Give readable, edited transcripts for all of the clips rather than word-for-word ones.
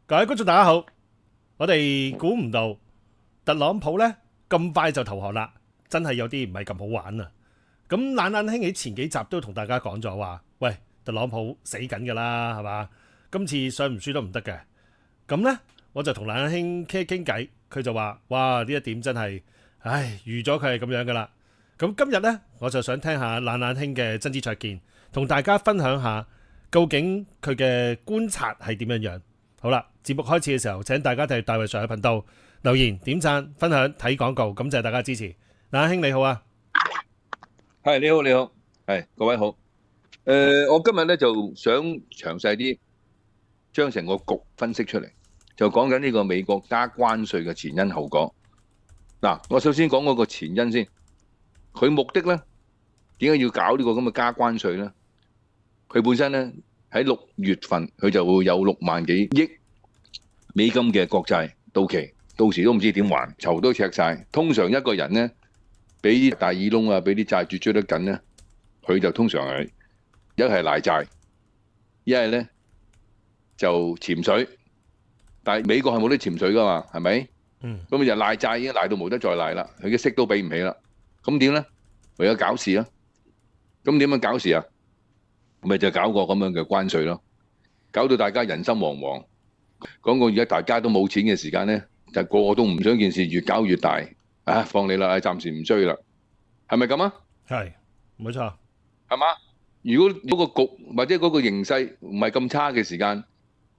各位觀眾大家好，我哋估唔到特朗普呢咁快就投降啦，真係有啲唔係咁好玩啊！咁懶懶兄喺前幾集都同大家講咗話，喂，特朗普死緊㗎啦，係嘛？今次想唔輸都唔得嘅。咁呢，我就同懶懶兄傾偈，佢就話：哇，呢一點真係，唉，預咗佢係咁樣㗎啦。咁今日呢，我就想聽下懶懶兄嘅真知灼見，同大家分享下究竟佢嘅觀察係點樣樣。好啦，節目開始嘅時候，請大家睇大衛上嘅頻道留言、點讚、分享、睇廣告，感謝大家支持。懶兄你好啊，係你好，你好，係各位好。我今日咧就想詳細啲將成個局分析出嚟，就講緊呢個美國加關稅嘅前因後果。嗱，我首先講嗰個前因先，佢目的咧點解要搞呢個咁嘅加關稅咧？佢本身咧喺6月份佢就會有6萬幾億美金嘅國債到期，到時都唔知點還，籌都赤晒。通常一個人咧俾啲大耳窿啊，俾啲債主追得緊咧，佢就通常係一係賴債，一係咧就潛水。但係美國係冇得潛水噶嘛，係咪？咁就賴債已經賴到冇得再賴啦，佢嘅息都俾唔起啦。咁點咧？唯有搞事啦。咁點樣搞事啊？咪就搞個咁樣嘅關稅咯，搞到大家人心惶惶。講過而家大家都冇錢嘅時間咧，就個個都唔想件事越搞越大。啊，放你啦，暫時唔追啦，係咪咁啊？係，冇錯，係嘛？如果嗰個局或者嗰個形勢唔係咁差嘅時間，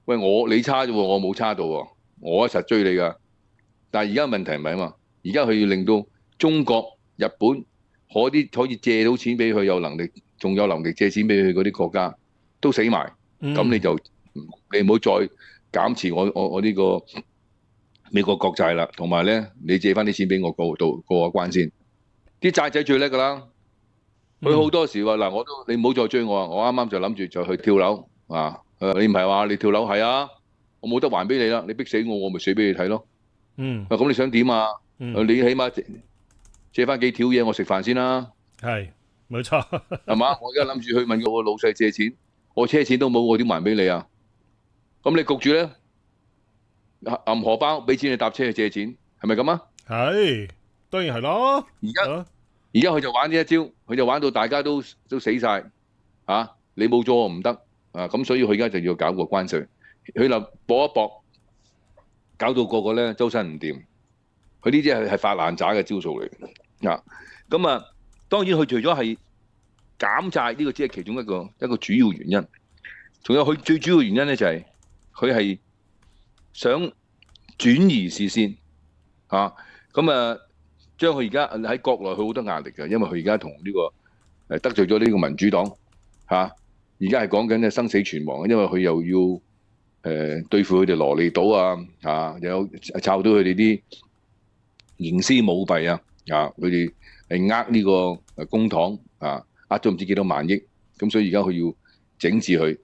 喂，你差啫喎，我冇差到喎，我一實追你噶。但係而家問題唔係啊嘛，而家佢要令到中國、日本可以借到錢俾佢，有能力，仲有能力借錢俾佢嗰啲國家都死埋，咁你唔好再減持我呢個美國國債啦，同埋咧你借翻啲錢俾我過關先。啲債仔最叻噶啦，佢好多時話嗱，你唔好再追我啊！我啱啱就諗住就去跳樓啊！你唔係話你跳樓係啊？我冇得還俾你啦，你逼死我，我咪死俾你睇咯。咁你想點啊？你起碼借翻幾條嘢我食飯先啦。係，冇錯，係嘛？我而家諗住去問我老細借錢，我車錢都冇，我點還俾你啊？咁你焗住咧？揞荷包俾錢你搭車去借錢，係咪咁啊？係，當然係咯。而家佢就玩呢一招，佢就玩到大家都死晒啊！你冇咗我唔得啊！咁所以佢而家就要搞個關稅，佢就搏一搏，搞到個個咧周身唔掂。佢呢啲係發爛渣嘅招數嚟嘅啊！咁啊，當然佢除咗係減債呢個只係其中一個主要原因，仲有佢最主要原因咧就係佢係想轉移視線啊！咁啊，將佢而家喺國內佢好多壓力嘅，因為佢而家同呢個得罪咗呢個民主黨嚇，而家係講緊生死存亡，因為佢又要對付佢哋羅利島啊，又有抄到佢哋啲營私舞弊啊，佢哋係呢個公帑啊，呃咗唔知幾多萬億，咁所以而家佢要整治佢。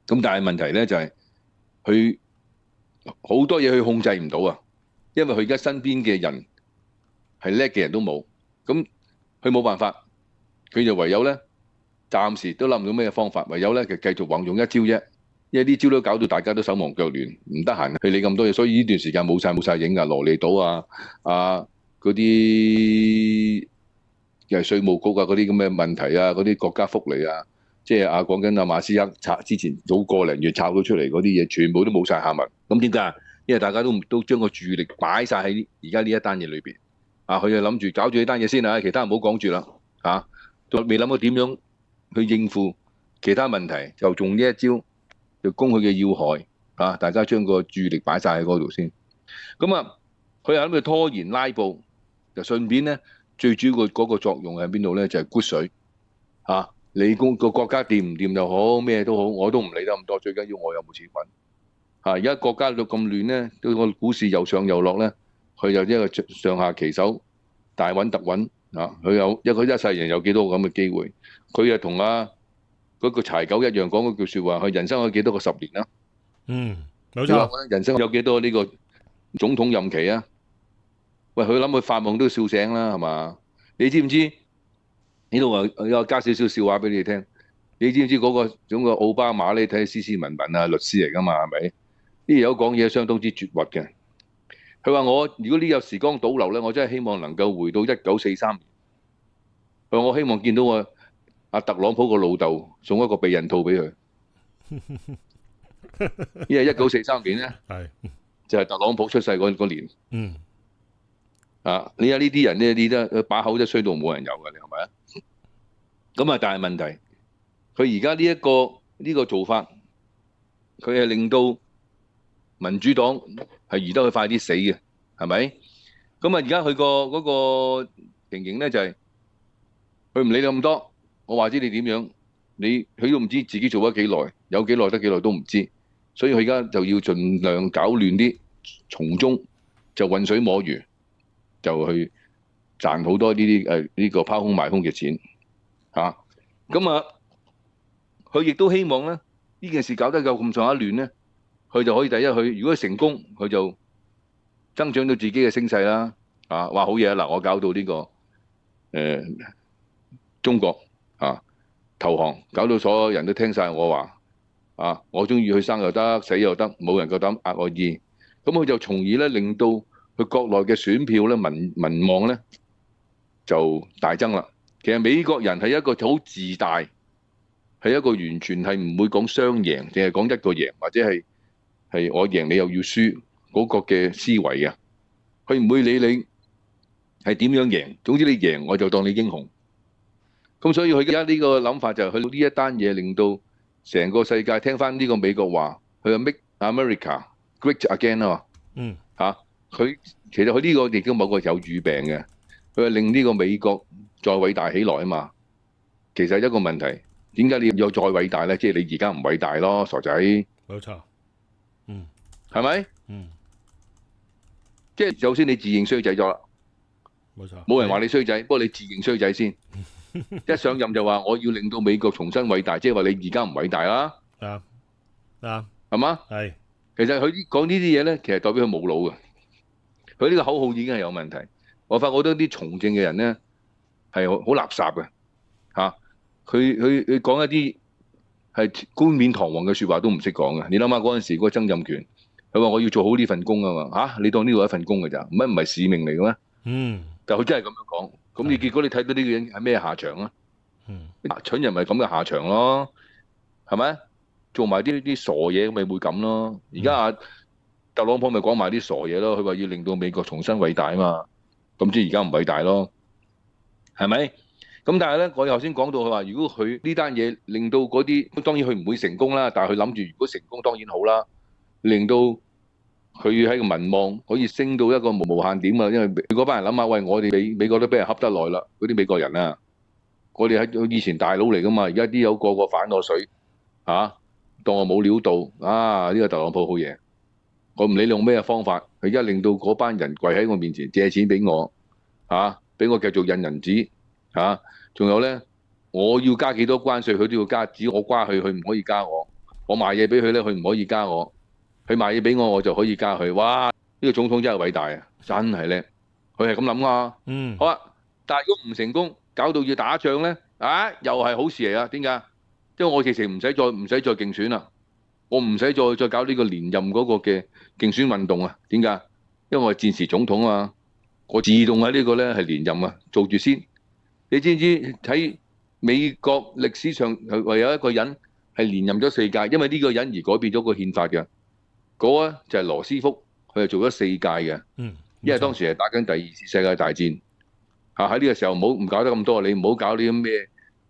咁但係問題咧就係佢好多嘢佢控制唔到啊，因為佢而家身邊嘅人係叻嘅人都冇，咁佢冇辦法，佢就唯有咧暫時都諗唔到咩方法，唯有咧就繼續運用一招啫。因為呢招都搞到大家都手忙腳亂，唔得閒去理咁多嘢，所以呢段時間冇晒影㗎。羅利島嗰啲又係稅務局嗰啲咁嘅問題啊，嗰啲國家福利啊，即係講緊馬斯克拆之前早個零月炒到出嚟嗰啲嘢，全部都冇晒下文。咁點解？因為大家都將個注意力擺晒喺而家呢一單嘢裏邊。佢就諗住搞住呢單嘢先啦，其他唔好講住啦。仲未諗到點樣去應付其他問題，就用呢一招。就攻佢嘅要害大家將個注意力擺晒喺嗰度先。咁啊，佢又諗住拖延拉布，就順便咧最主要嗰個作用喺邊度咧？就係骨水你個國家掂唔掂又好，咩都好，我都唔理得咁多，最緊要我有冇錢揾。而家國家到咁亂咧，到個股市又上又落咧，佢就一個上下其手，大穩特穩佢一世人有幾多個咁嘅機會？佢又同嗰個柴狗一樣講嗰句説話，佢人生有幾多個10年啦？冇錯。人生有幾多呢個總統任期啊？喂，佢諗佢發夢都笑醒啦，係嘛？你知唔知？呢度我加少少笑話俾你哋聽。你知唔知嗰個奧巴馬咧睇斯斯文文啊，律師嚟噶嘛，係咪？呢友講嘢相當之絕核嘅。佢話我如果呢有時光倒流咧，我真係希望能夠回到1943年。佢話我希望見到阿特朗普個老豆送一個避孕套俾佢，因為1943年咧係就係特朗普出世嗰年。嗯啊！你睇呢啲人咧，你都把口都衰到冇人有嘅，你係咪啊？咁啊，但係問題，佢而家呢個做法，佢係令到民主黨係移得佢快啲死嘅，係咪？咁啊，而家佢嗰個情形咧就係，佢唔理你咁多，我話知你點樣，佢都唔知自己做咗幾耐，有幾耐得幾耐都唔知，所以佢而家就要盡量搞亂啲，從中就渾水摸魚。就去賺好多呢個拋空賣空嘅錢嚇，咁啊佢亦都希望咧呢件事搞得夠咁上下亂咧，佢就可以第一佢如果成功，佢就增長到自己嘅聲勢啦。啊，話好嘢嗱，我搞到呢個中國啊投降，搞到所有人都聽晒我話啊，我中意去生又得，死又得，冇人夠膽壓我意。咁佢就從而咧令到佢國內嘅選票咧民望咧就大增啦。其實美國人係一個好自大，係一個完全係唔會講雙贏，淨係講一個贏，或者係我贏你又要輸嗰個嘅思維嘅。佢唔會理你係點樣贏，總之你贏我就當你英雄。咁所以佢而家呢個諗法就係去到呢一單嘢，令到成個世界聽翻呢個美國話，佢話 Make America Great Again 啊嘛。嗯嚇，其實佢呢個亦都某個有語病嘅，佢係令呢個美國再偉大起來啊嘛。其實一個問題，點解你要再偉大咧？即係你而家唔偉大咯，傻仔。冇錯。嗯係咪？嗯，即係首先你自認衰仔咗啦，冇錯。冇人話你衰仔，不過你自認衰仔先。一上任就話我要令到美國重新偉大，即係話你而家唔偉大啦，啱啱係嘛？係其實佢講呢啲嘢咧，其實代表佢冇腦嘅。佢呢個口號已經係有問題。我發覺好多啲從政嘅人咧係好垃圾嘅嚇。佢講一啲係冠冕堂皇嘅説話都唔識講嘅。你諗下嗰陣時嗰個曾蔭權，佢話我要做好呢份工啊嘛嚇，你當呢度一份工㗎咋？唔係使命嚟嘅咩？嗯但佢真係咁樣講。咁你結果你睇到呢個人係咩下場啊？嗯蠢人咪咁嘅下場咯，係咪？做埋啲傻嘢咁咪會咁咯。而家阿特朗普咪講埋啲傻嘢咯，佢話要令到美國重新偉大啊嘛。咁即係而家唔偉大咯，係咪？咁但係咧，我頭先講到佢話，如果佢呢單嘢令到嗰啲，當然佢唔會成功啦。但係佢諗住，如果成功當然好啦，令到佢喺個民望可以升到一個無限點啊！因為嗰班人諗下，喂，我哋美國都俾人恰得耐啦，嗰啲美國人啊，我哋喺以前大佬嚟噶嘛，而家啲有個反我水嚇，當我冇料到啊！呢個特朗普好嘢，我唔理你用咩方法，佢而家令到嗰班人跪喺我面前借錢俾我嚇，俾我繼續印銀紙嚇，仲有咧，我要加幾多關稅，佢都要加，只要我瓜佢，佢唔可以加我。我賣嘢俾佢咧，佢唔可以加我。佢賣嘢俾我，我就可以加佢。哇！呢個總統真係偉大啊，真係叻。佢係咁諗啊。嗯好啊，但係如果唔成功，搞到要打仗咧，啊，又係好事嚟啊？點解？因為我其實唔使再競選啦，我唔使再搞呢個連任嗰個嘅競選運動啊？點解？因為我係戰時總統啊，我自動喺呢個咧係連任啊，做住先。你知唔知喺美國歷史上唯有一個人係連任咗4屆，因為呢個人而改變咗個憲法嘅？嗰個就係羅斯福，佢係做咗4屆嘅。嗯，因為當時係打緊第2次世界大戰。喺呢個時候唔搞得咁多，你唔好搞啲咩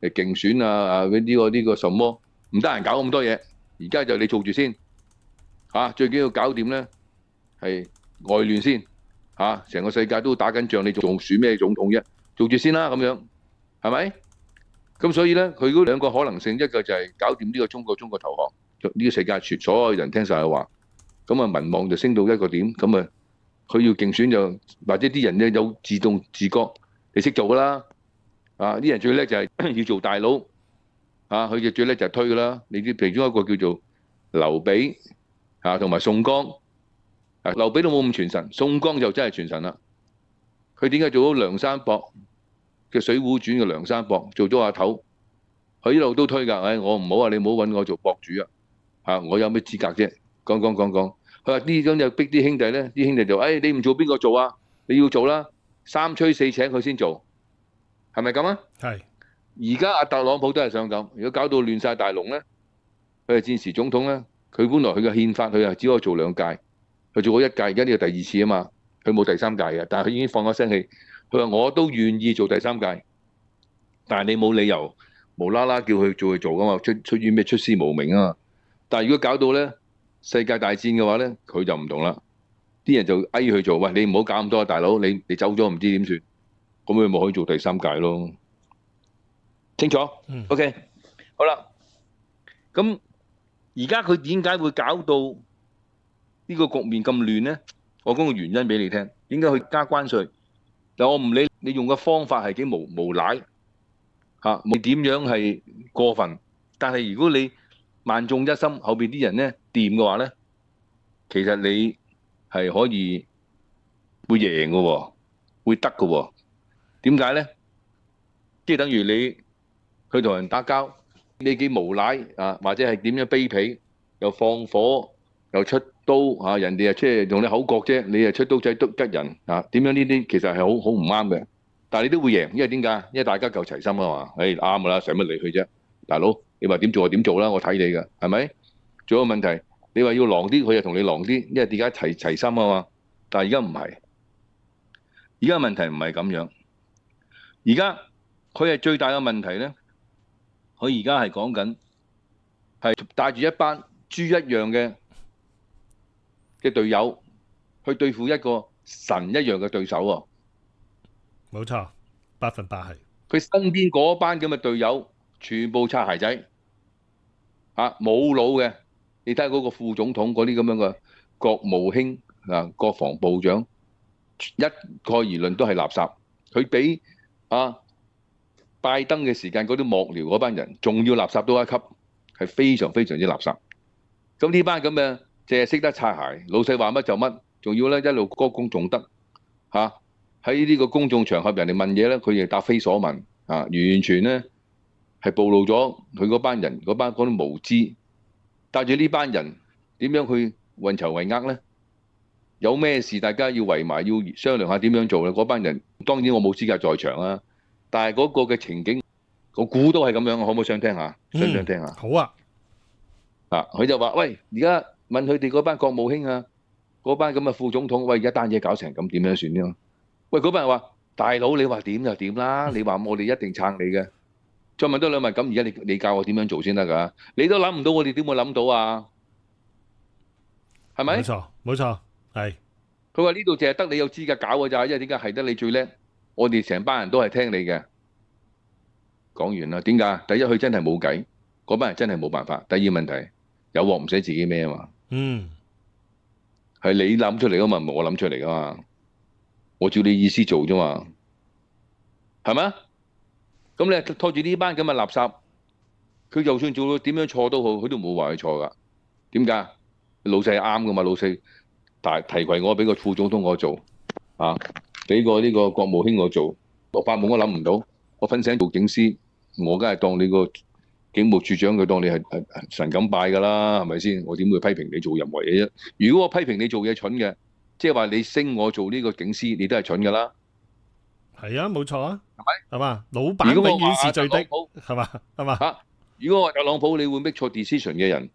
競選啊呢個什麼，唔得閒搞咁多嘢。而家就你做住先最緊要搞掂咧係外亂先成個世界都打緊仗，你仲選咩總統啫？做住先啦，咁樣係咪？咁所以咧，佢嗰兩個可能性，一個就係搞掂呢個中國投降，呢個世界全所有人聽晒佢話，咁啊民望就升到一個點，咁啊佢要競選就或者啲人咧有自覺，你識做噶啦，啲人最叻就係要做大佬，佢就最叻就係推噶啦。你啲其中一個叫做劉備同埋宋江，劉備都冇咁傳神，宋江就真係傳神啦。佢點解做咗梁山泊嘅《水滸傳》嘅梁山泊做咗阿頭？佢一路都推㗎，我唔好話你唔好揾我做博主啊！我有咩資格啫？講。佢話啲咁就逼啲兄弟咧，啲兄弟就你唔做邊個做啊？你要做啦，三催四請佢先做，係咪咁啊？係而家阿特朗普都係想咁，如果搞到亂晒大龍咧，佢係戰時總統咧，佢本來佢嘅憲法佢係只可以做2屆，佢做咗1屆，而家呢個第2次啊嘛，佢冇第3屆嘅，但係佢已經放咗聲氣，佢話我都願意做第3屆，但係你冇理由無啦啦叫佢做噶嘛，出於咩出師無名啊嘛。但係如果搞到咧世界大戰嘅話咧，佢就唔同啦，啲人就佢做，喂，你唔好搞咁多啊，大佬，你走咗唔知點算，咁佢咪可以做第3屆咯。清楚？OK，好啦，咁而家佢點解會搞到呢個局面咁亂咧？我講個原因俾你聽，點解佢加關稅？但我唔理你用嘅方法係幾無賴嚇，你點樣係過分？但係如果你萬眾一心，後邊啲人咧掂嘅話咧，其實你係可以會贏嘅喎，會得嘅喎。點解咧？即係等於你去同人打交，你幾無賴啊，或者係點樣卑鄙，又放火又出刀啊，人哋即係用你口角啫，你出刀仔吉人啊，點樣呢啲其實係好唔啱嘅。但係你都會贏，因為點解？因為大家夠齊心啊嘛。啱㗎啦，使乜理佢啫？大佬，你話點做就點做啦，我睇你㗎，係咪？仲有個問題，你話要狼啲，佢就同你狼啲，因為點解齊心啊嘛。但係而家唔係，而家問題唔係咁樣，而家佢係最大嘅問題咧。佢而家係講緊係帶住一班豬一樣嘅隊友去對付一個神一樣嘅對手喎。冇錯，100%係。佢身邊嗰班咁嘅隊友全部擦鞋仔冇腦嘅。你睇下嗰個副總統嗰啲咁樣嘅國務卿國防部長，一概而論都係垃圾。佢比拜登嘅時間嗰啲幕僚嗰班人仲要垃圾多一級，係非常非常之垃圾。咁呢班咁嘅淨係識得擦鞋，老細話乜就乜，仲要咧一路歌功頌德喺呢個公眾場合人哋問嘢咧，佢亦答非所問完全咧係暴露咗佢嗰班人嗰啲無知。帶住呢班人點樣去運籌帷幄咧？有咩事大家要圍埋，要商量下點樣做咧？嗰班人當然我冇資格在場啊。但係嗰個嘅情景，我估都係咁樣，可唔可以想聽下？想聽下？好啊！佢就話：喂，而家問佢哋嗰班國務卿嗰班咁嘅副總統，喂，而家單嘢搞成咁，點樣算呢？喂，嗰班人話：大佬，你話點就點啦，你話我哋一定撐你嘅。再問多兩問，咁而家你教我點樣做先得㗎？你都諗唔到，我哋點會諗到啊？係咪？冇錯，冇錯，係。佢話呢度淨係得你有資格搞㗎咋，因為點解係得你最叻？我哋成班人都係聽你嘅。講完啦，點解？第一，佢真係冇計，嗰班人真係冇辦法。第二問題，有鑊唔使自己孭啊嘛。係你諗出嚟㗎嘛，唔係我諗出嚟㗎嘛。我照你意思做啫嘛，係咪？咁你拖住呢班咁嘅垃圾，佢就算做到點樣錯都好，佢都冇話佢錯㗎。點解？老細係啱㗎嘛，老細提攜我，俾個副總統我做俾個呢個國務卿我做，我發夢我諗唔到，我瞓醒做警司，我梗係當你個警務處長，佢當你係神咁拜㗎啦，係咪先？我點會批評你做任何嘢啫？如果我批評你做嘢蠢嘅，即係話你升我做呢個警司，你都係蠢㗎啦。係啊，冇錯啊，係咪？係嘛？老闆永遠是最的，係嘛？係嘛？如果我話特朗普，你會 make 錯 decision 嘅人，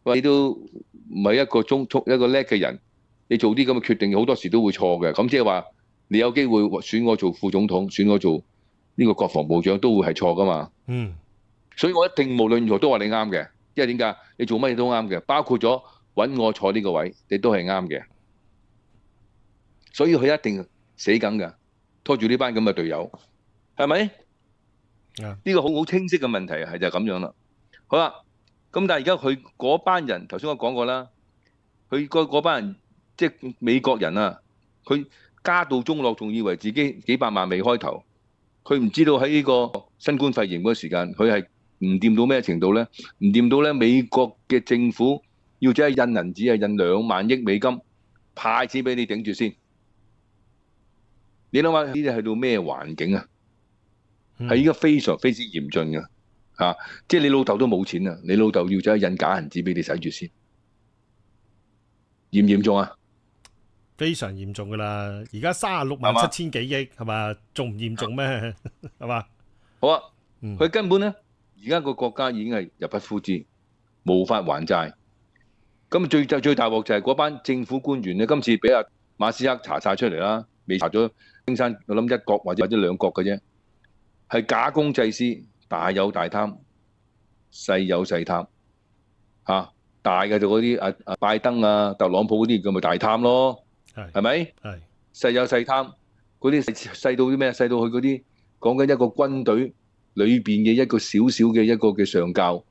你都唔係一個叻嘅人，你做啲咁嘅決定好多時都會錯嘅。咁即係話你有機會選我做副總統，選我做呢個國防部長，都會係錯㗎嘛。所以我一定無論如何都話你啱嘅，因為點解？你做乜嘢都啱嘅，包括咗揾我坐呢個位，你都係啱嘅。所以佢一定死梗㗎，拖住呢班咁嘅隊友，係咪？呢個好清晰嘅問題係就係咁樣啦。好啦，咁但係而家佢嗰班人，頭先我講過啦，佢嗰班人即係美國人啊，佢家道中落，仲以為自己幾百萬未開頭，佢唔知道喺呢個新冠肺炎嗰個時間，佢係唔掂到咩程度咧？唔掂到咧，美國嘅政府要即係印銀紙，係印2萬億美金派錢俾你頂住先。你諗下呢啲係到咩環境啊？係依家非常非常嚴峻嘅即係你老豆都冇錢啊！你老豆要走去印假銀紙俾你使住先，嚴唔嚴重啊？非常嚴重噶啦，而家36.7億係嘛，仲唔嚴重咩？係嘛？好啊，嗯佢根本咧，而家個國家已經係入不敷支，無法還債。咁最大鑊就係嗰班政府官員咧，今次俾阿馬斯克查晒出嚟啦，未查咗青山，我諗一角或者兩角嘅啫，係假公濟私，大有大貪，細有細貪。大嘅就嗰啲阿拜登啊、特朗普嗰啲咁咪大貪咯，係咪？係細有細貪，嗰啲細到啲咩？細到佢嗰啲講緊一個軍隊裏邊嘅一個小小嘅一個嘅上校，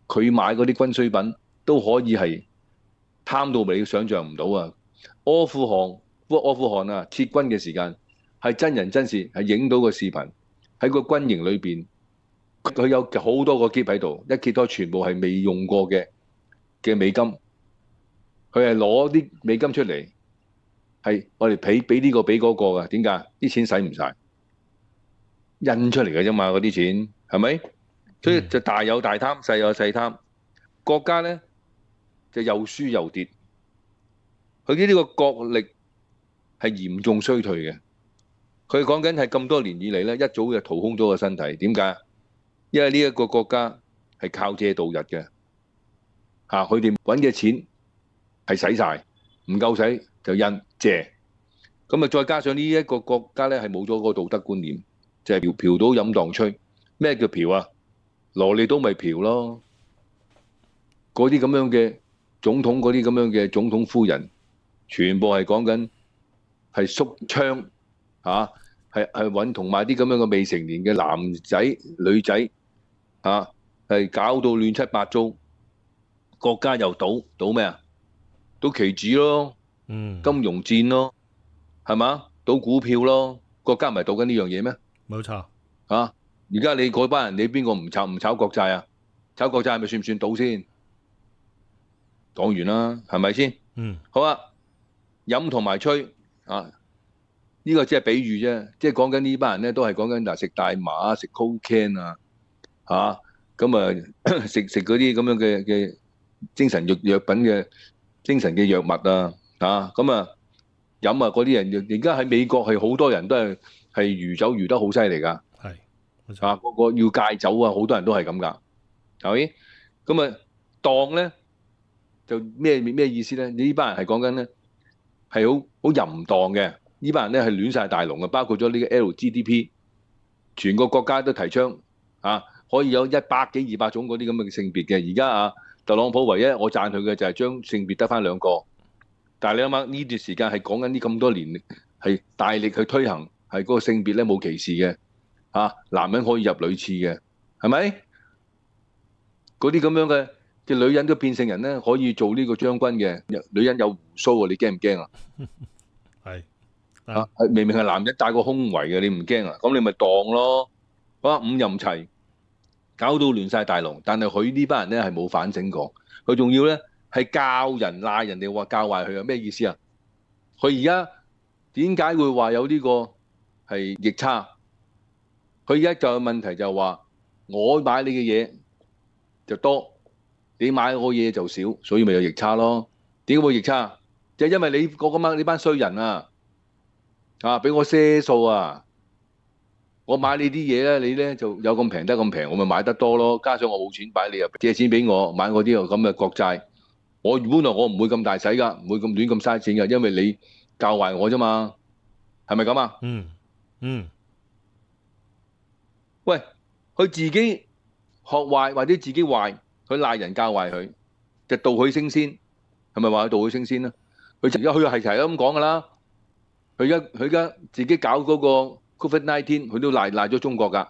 佢買嗰啲軍需品都可以係貪到你想象唔到啊！阿富汗啊，撤軍嘅時間係真人真事，係影到個視頻喺個軍營裏邊，佢有好多個篋喺度，一揭開全部係未用過嘅美金，佢係攞啲美金出嚟，係我哋俾呢個俾嗰個㗎。點解？啲錢使唔晒，印出嚟嘅啫嘛，嗰啲錢係咪？所以就大有大貪，細有細貪。國家咧就又輸又跌，佢呢個國力係嚴重衰退嘅。佢講緊係咁多年以嚟咧，一早就掏空咗個身體。點解？因為呢一個國家係靠借度日嘅。佢哋揾嘅錢係使晒，唔夠使就印借，咁啊再加上呢一個國家咧係冇咗個道德觀念，就係嫖賭飲蕩吹。咩叫嫖啊？羅利都咪嫖咯，嗰啲咁樣嘅總統，嗰啲咁樣嘅總統夫人，全部係講緊係縮槍係揾同埋啲咁樣嘅未成年嘅男仔女仔係搞到亂七八糟。國家又賭咩啊？賭期指咯，金融戰咯，係嘛？賭股票咯，國家唔係賭緊呢樣嘢咩？冇錯。而家你嗰班人，你邊個唔炒國債啊？炒國債係咪算唔算賭先？講完啦，係咪先？好啊，飲同埋吹呢個只係比喻啫，即係講緊呢班人咧都係講緊嗱食大麻、食 cocaine 咁食嗰啲咁樣嘅精神藥品嘅精神嘅藥物咁飲嗰啲人，而家喺美國係好多人都係酗酒酗得好犀利㗎，係冇錯。個個要戒酒啊，好多人都係咁㗎，係咪？咁當咧就咩意思咧？呢班人係講緊咧係好淫蕩嘅，呢班人咧係亂晒大龍嘅，包括咗呢個 LGBT， 全個國家都提倡可以有100幾200種嗰啲咁嘅性別嘅。而家特朗普唯一我讚佢嘅就係將性別得返2個，但係你諗下呢段時間係講緊呢咁多年係大力去推行係嗰個性別咧冇歧視嘅男人可以入女廁嘅，係咪？嗰啲咁樣嘅女人都變性人咧，可以做呢個將軍嘅，女人有鬍鬚你驚唔驚啊？係明明係男人戴個胸圍嘅，你唔驚啊？咁你咪當咯，五任齊。搞到亂晒大龍，但係佢呢班人咧係冇反省過，佢仲要咧係教人賴人哋話教壞佢啊？咩意思啊？佢而家點解會話有呢個係逆差？佢而家就有問題就係話我買你嘅嘢就多，你買我嘢就少，所以咪有逆差咯。點解會逆差？就係因為你呢班衰人俾我賒數我買你啲嘢咧，你咧就有咁平得咁平，我咪買得多咯。加上我冇錢擺，你又借錢俾我買我啲咁嘅國債。我本來我唔會咁大使㗎，唔會咁亂咁嘥錢㗎，因為你教壞我啫嘛，係咪咁啊？喂，佢自己學壞或者自己壞，佢賴人教壞佢，就道佢升仙，係咪話佢道佢升仙咧？佢而家佢係成日咁講㗎啦。佢而家自己搞嗰個COVID-19，佢都賴咗中國㗎，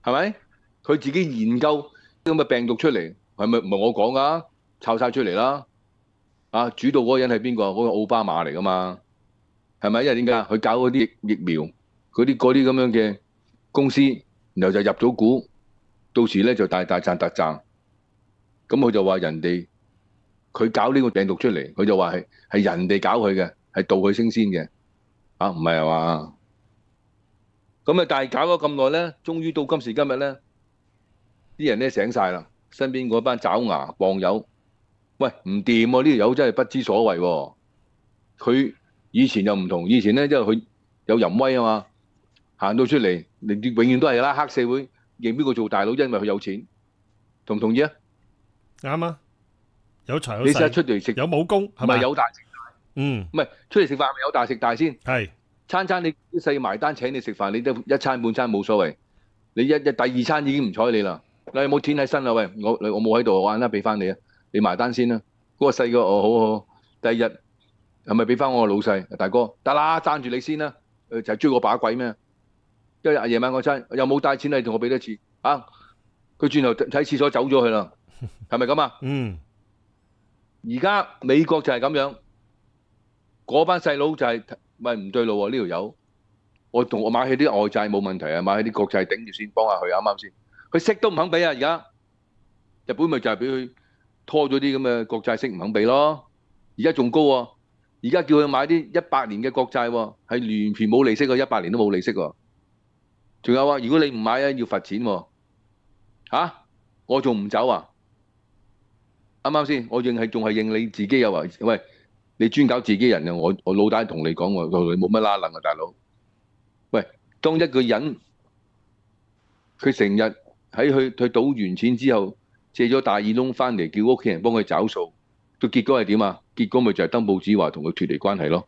係咪？佢自己研究咁嘅病毒出嚟，係咪唔係我講㗎？抄晒出嚟啦！主導嗰個人係邊個？嗰個奧巴馬嚟㗎嘛？係咪？因為點解？佢搞嗰啲疫苗，嗰啲咁樣嘅公司，然後就入咗股，到時咧就大賺特賺。咁佢就話人哋佢搞呢個病毒出嚟，佢就話係人哋搞佢嘅，係導佢升仙嘅。唔係啊嘛？咁但係搞咗咁耐咧，終於到今時今日咧，啲人咧醒晒啦，身邊嗰班爪牙傍友，喂，唔掂喎！呢條友真係不知所謂喎。佢以前又唔同，以前咧因為佢有淫威啊嘛，行到出嚟，你永遠都係啦，黑社會認邊個做大佬，因為佢有錢，同唔同意啊？啱啊，有財有你試下勢，出嚟食，有武功，唔係係咪？有大食，嗯，唔係出嚟食飯係咪有大食大先？係，餐餐你啲細埋單請你食飯，你都一餐半餐冇所謂，你第二餐已經唔睬你啦。你有冇錢喺身啊？喂，我冇喺度，我晏啦俾翻你啊，你埋單先啦。嗰個細個好好，第二日係咪俾翻我個老細大哥？得啦，爭住你先啦。就係追我把鬼咩？因為夜晚嗰餐又冇帶錢，你同我俾多次啊！佢轉頭喺廁所走咗去啦，係咪咁啊？嗯，而家美國就係咁樣，嗰班細佬就係喂唔對路喎呢條友。我買起啲外債冇問題啊，買起啲國債頂住先，幫下佢啱啱先？佢息都唔肯俾啊！而家日本咪就係俾佢拖咗啲咁嘅國債息唔肯俾咯。而家仲高喎，而家叫佢買啲100年嘅國債喎，係完全冇利息喎，100年都冇利息喎。仲有啊，如果你唔買啊，要罰錢喎。我仲唔走啊？啱啱先？我仲係認你自己有話，喂，你專搞自己人啊！我老大同你講喎，你冇乜拉楞啊，大佬。喂，當一個人佢成日喺去賭完錢之後，借咗大耳窿翻嚟，叫屋企人幫佢找數，個結果係點啊？結果咪就係登報紙話同佢脫離關係咯。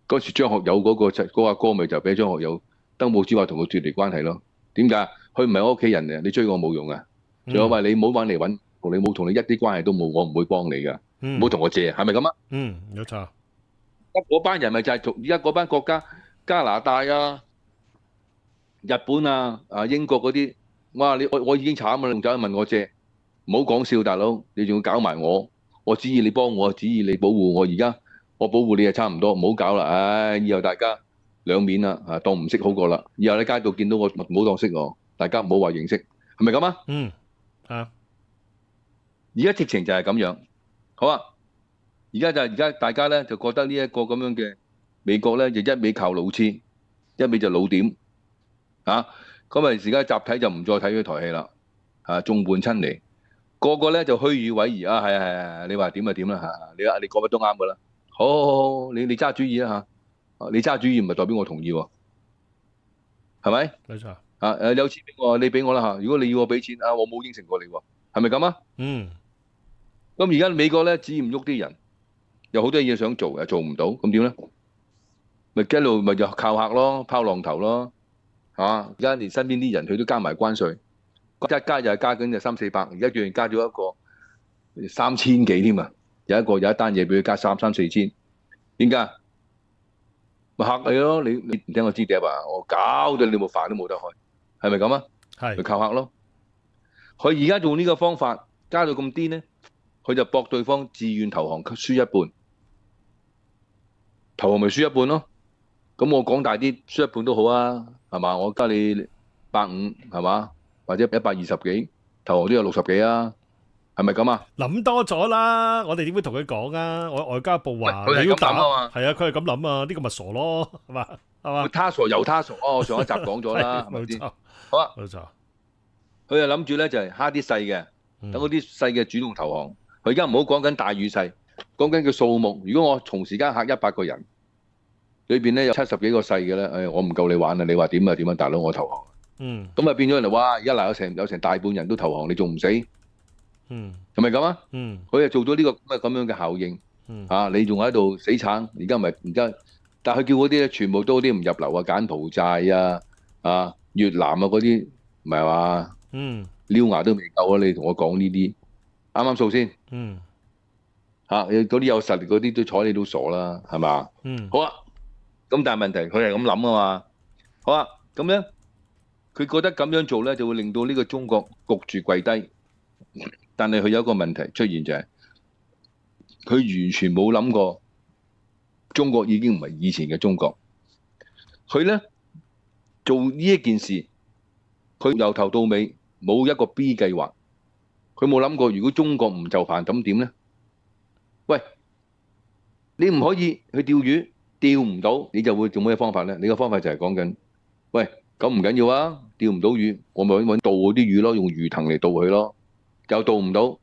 嗰時張學友嗰個阿哥咪就俾張學友登報紙話同佢脫離關係咯。點解？佢唔係我屋企人嚟，你追我冇用啊！仲有話你唔好揾嚟揾，你冇同你一啲關係都冇，我唔會幫你噶，唔好同我借，係咪咁啊？嗯，有錯。而家嗰班人咪就係而家嗰班國家，加拿大啊、日本啊、英國嗰啲，哇！我已經慘啦，仲走去問我借，唔好講笑，大佬，你仲要搞埋我，我指意你幫我，指意你保護我，而家我保護你就差唔多，唔好搞啦，唉！以後大家兩面啦，當唔識好過啦。以後喺街度見到我，唔好當識我，大家唔好話認識，係咪咁啊？嗯，啊，而家直情就係咁樣，好啊！而家大家咧就覺得呢一個咁樣嘅美國咧，就一味靠老千，一味就老點啊！咁啊，而家集體就唔再睇佢台戲啦，眾叛親離，個個咧就虛與委蛇啊！係，你話點就點啦嚇！你講乜都啱噶啦，好，你揸主意啦嚇！你揸主意唔係代表我同意喎，係咪？冇錯。有錢俾我，你俾我啦嚇！如果你要我俾錢我冇應承過你喎，係咪咁啊？嗯，咁而家美國咧只唔喐啲人。有好多嘢想做，又做唔到，咁點咧？咪一路咪就靠客咯，拋浪頭咯，而家連身邊啲人佢都加埋關稅，一加就係加緊就300-400，而家居然加咗一個3000幾添啊！有一單嘢俾佢加3-4千，點解？咪嚇你咯！你唔聽我知點啊？我搞到你冇飯都冇得開，係咪咁啊？係咪靠客咯。佢而家用呢個方法加到咁癲咧，佢就搏對方自願投降，輸一半。投降咪輸一半咯，咁我講大啲，輸一半都好啊，係嘛？我加你150，係嘛？或者120幾，投降都有60幾啊，係咪咁啊？諗多咗啦，我哋點會同佢講啊？我外交部話佢係你要打，咁諗啊嘛，係啊，佢係咁諗啊，呢個咪傻咯，係嘛？係嘛？他傻由他傻，我上一集講咗啦，係咪先？冇錯，好啊，冇錯。佢就諗住咧就係蝦啲細嘅，等嗰啲細嘅主動投降。佢而家唔好講緊大與細，講緊個數目。如果我同時間嚇100個人，裏邊咧有70幾個細嘅咧，我唔夠你玩啊！你話點啊點啊，大佬我投降。嗯，咁啊變咗人哋哇！而家嗱有成大半人都投降，你仲唔死？嗯，係咪咁啊？嗯，佢就做咗呢個咁樣嘅效應。你仲喺度死撐，而家但係佢叫嗰啲咧，全部都啲唔入流啊，柬埔寨越南嗰啲，唔係話撩牙都未夠啊！你同我講呢啲啱啱數先？嗰啲有實力嗰啲都睬你都傻啦，係嘛？好啊，咁但係問題佢係咁諗啊嘛。好啊，咁咧佢覺得咁樣做咧就會令到呢個中國焗住跪低，但係佢有一個問題出現就係，佢完全冇諗過中國已經唔係以前嘅中國。佢咧做呢一件事，佢由頭到尾冇一個 B 計劃，佢冇諗過如果中國唔就範咁點咧？喂，你唔可以去釣魚，釣唔到你就會做咩方法咧？你個方法就係講緊，喂，咁唔緊要啊，釣唔到魚，我咪揾渡嗰啲魚咯，用魚藤嚟渡佢咯，又渡唔到，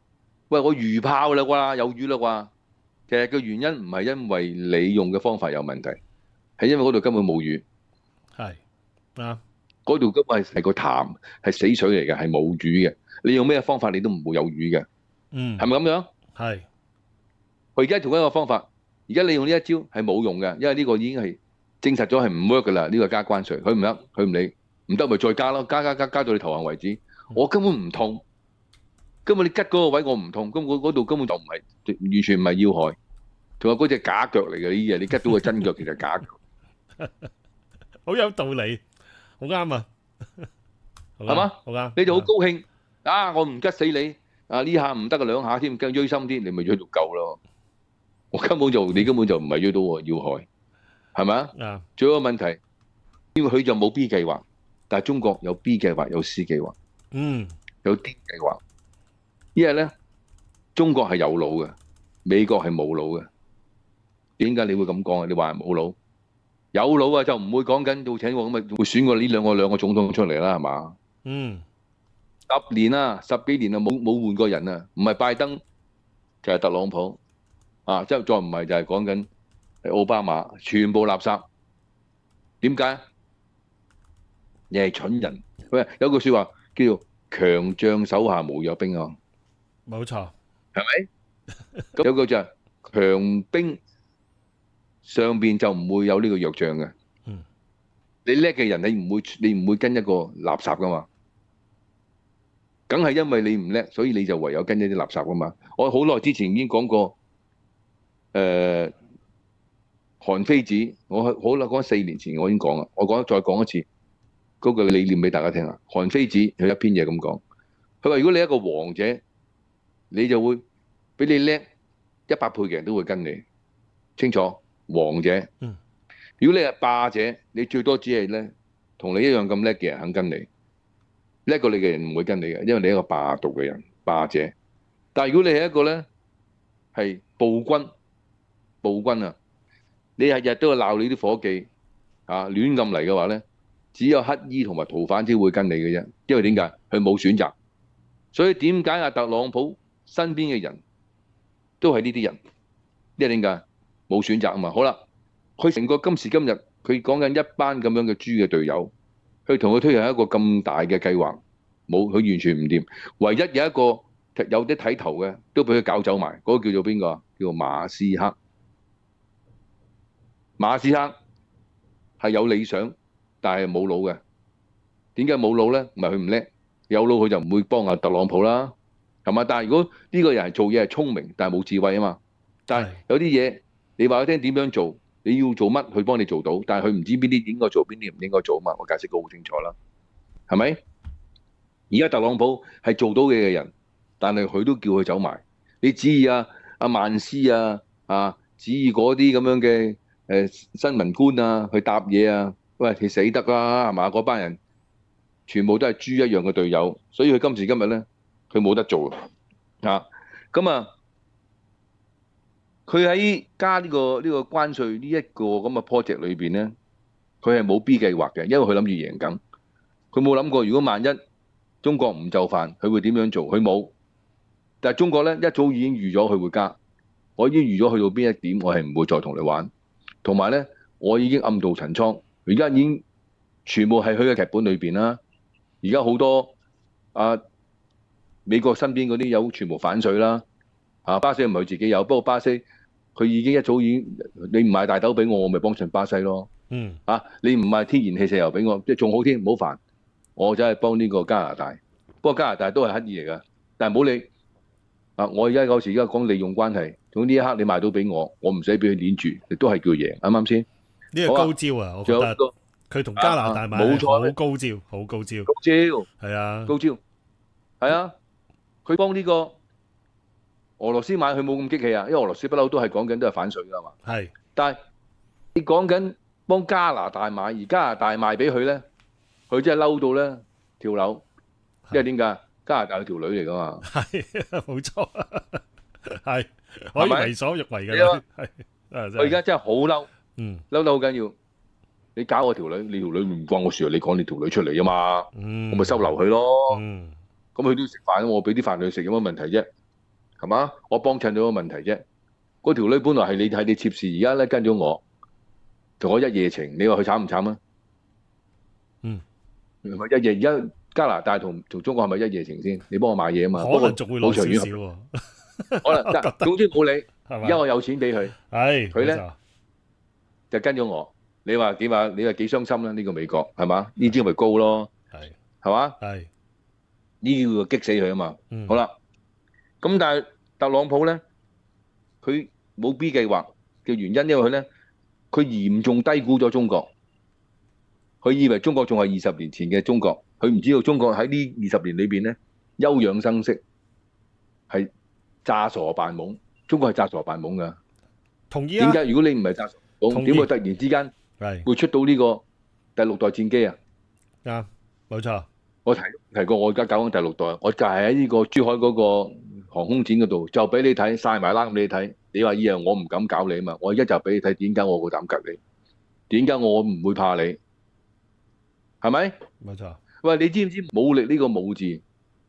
喂，我魚泡啦啩，有魚啦啩。其實個原因唔係因為你用嘅方法有問題，係因為嗰度根本冇魚，係啊，嗰度根本係個潭，係死水嚟嘅，係冇魚嘅。你用咩方法你都唔會有魚嘅，嗯，係咪咁樣？係，佢而家同一個方法，而家你用呢一招係冇用嘅，因為呢個已經係證實咗係唔 work 噶啦。呢個加關稅，佢唔得，佢唔理，唔得咪再加咯，加到你投降為止。我根本唔痛，根本你吉嗰個位我唔痛，根本嗰度根本就唔係完全唔係要害，同埋嗰隻假腳嚟嘅呢啲嘢，你吉到個真腳其實係假腳，好有道理，好啱啊，係嘛？好啱，你就好高興啊！我唔吉死你啊！呢下唔得個兩下添，更追深啲，你咪追到夠咯。你根本就唔係追到我要害，係咪啊？啊，仲有一個問題，因為佢就冇 B 計劃，但係中國有 B 計劃，有 C 計劃，嗯，有 D 計劃。因為咧，中國係有腦嘅，美國係冇腦嘅。點解你會咁講啊？你話冇腦，有腦啊就唔會講緊到請我咁啊，會選過呢兩個總統出嚟啦，係嘛？嗯， 10年啦，10幾年啦，冇換過人啊，唔係拜登就係特朗普啊，即係再唔係就係講緊奧巴馬，全部垃圾。點解？你係蠢人。喂，有句説話叫做強將手下無弱兵啊，冇錯，係咪？咁有句就係強兵上邊就唔會有呢個弱將嘅。嗯，你叻嘅人，你唔會跟一個垃圾噶嘛。梗係因為你唔叻，所以你就唯有跟一啲垃圾噶嘛。我好耐之前已經講過，韓非子，我好啦，講4年前我已經講啦，我再講一次嗰個理念俾大家聽啊。韓非子佢一篇嘢咁講，佢話如果你係一個王者，你就會比你叻100倍嘅人都會跟你，清楚？王者，嗯，如果你係霸者，你最多只係咧同你一樣咁叻嘅人肯跟你。叻過你嘅人唔會跟你嘅，因為你係一個霸道嘅人，霸者。但係如果你係一個咧係暴君啊，你日日都要鬧你啲伙計啊亂咁嚟嘅話咧，只有乞衣同埋逃犯先會跟你嘅啫。因為點解？佢冇選擇。所以點解阿特朗普身邊嘅人都係呢啲人？因為點解？冇選擇啊嘛。好啦，佢成個今時今日，佢講緊一班咁樣嘅豬嘅隊友。佢同佢推行一個咁大嘅計劃，冇，佢完全唔掂。唯一有一個有啲睇頭嘅，都俾佢搞走埋。嗰個叫做邊個？叫做馬斯克。馬斯克係有理想，但係冇腦嘅。點解冇腦咧？唔係佢唔叻，有腦佢就唔會幫阿特朗普啦，係嘛？但係如果呢個人係做嘢係聰明，但係冇智慧啊嘛。但係有啲嘢你話佢聽點樣做？你要做乜，佢幫你做到，但係佢唔知邊啲應該做，邊啲唔應該做啊嘛。我解釋得好清楚啦，係咪？而家特朗普係做到嘅人，但係佢都叫佢走埋。你指意阿曼斯指意嗰啲咁樣嘅新聞官啊去答嘢啊，喂，你死得啦，係嘛？嗰班人全部都係豬一樣嘅隊友，所以佢今時今日咧，佢冇得做啊。咁啊。佢喺加呢個關稅呢一個咁嘅 project 裏邊咧，佢係冇 B 計劃嘅，因為佢諗住贏緊。佢冇諗過，如果萬一中國唔就範，佢會點樣做？佢冇。但係中國咧一早已經預咗佢會加，我已經預咗去到邊一點，我係唔會再同你玩。同埋咧，我已經暗度陳倉，而家已經全部係佢嘅劇本裏邊啦。而家好多美國身邊嗰啲有全部反水啦。巴西唔係佢自己有，不過巴西佢已經一早已經，你唔買大豆俾我，我咪幫襯巴西咯。嗯，你唔買天然氣石油俾我，即係仲好添，唔好煩。我就係幫呢個加拿大，不過加拿大都係乞兒嚟㗎，但係唔好理。我而家有時而家講利用關係，總之呢一刻你賣到俾我，我唔使俾佢鏈住，亦都係叫贏，啱唔啱先？呢個高招啊！我覺得佢同加拿大買冇錯，好高招，好高招。高招係啊，高招係啊，佢幫呢個俄羅斯買佢冇咁激氣啊，因為俄羅斯不嬲都係講緊都係反水㗎嘛。係，但係你講緊幫加拿大買，而加拿大賣俾佢咧，佢真係嬲到咧跳樓，因為點解？加拿大係條女嚟㗎嘛。係冇錯，係可以為所欲為㗎啦。係，佢而家真係好嬲，嬲得好緊要。你搞我條女，你條女唔關我事啊！你講你條女出嚟啊嘛，我咪收留佢咯。咁佢都要食飯，我俾啲飯佢食有乜問題啫？係嘛？我幫襯到個問題啫。嗰條女本來係你妾侍，而家咧跟咗我，同我一夜情，你話佢慘唔慘啊？嗯，係咪一夜？而家加拿大同中國係咪一夜情先？你幫我買嘢啊嘛，可能仲會耐少冇長遠少喎。可能得，總之冇理。係嘛？而家我有錢俾佢，係佢咧冇錯就跟咗我。你話幾話？你話幾傷心啦？呢個美國係嘛？呢啲咪高咯，係係嘛？係呢啲要激死佢啊嘛。嗯好啦，咁但係特朗普咧，佢冇 B 計劃嘅原因，因為佢嚴重低估咗中國。佢以為中國仲係20年前嘅中國，佢唔知道中國喺呢20年裏邊咧休養生息，係詐傻扮懵。中國係詐傻扮懵㗎。同意啊。點解？如果你唔係詐傻扮懵，同意點會突然之間係會出到呢個第6代戰機啊？啱，冇錯。我提過，我而家搞緊第6代，我就係喺呢個珠海嗰個航空展嗰度，就俾你睇晒埋啦，咁你睇。你話以後我唔敢搞你啊嘛，我而家就俾你睇點解我夠膽吉你，點解我唔會怕你，係咪？冇錯。喂，你知唔知武力呢個武字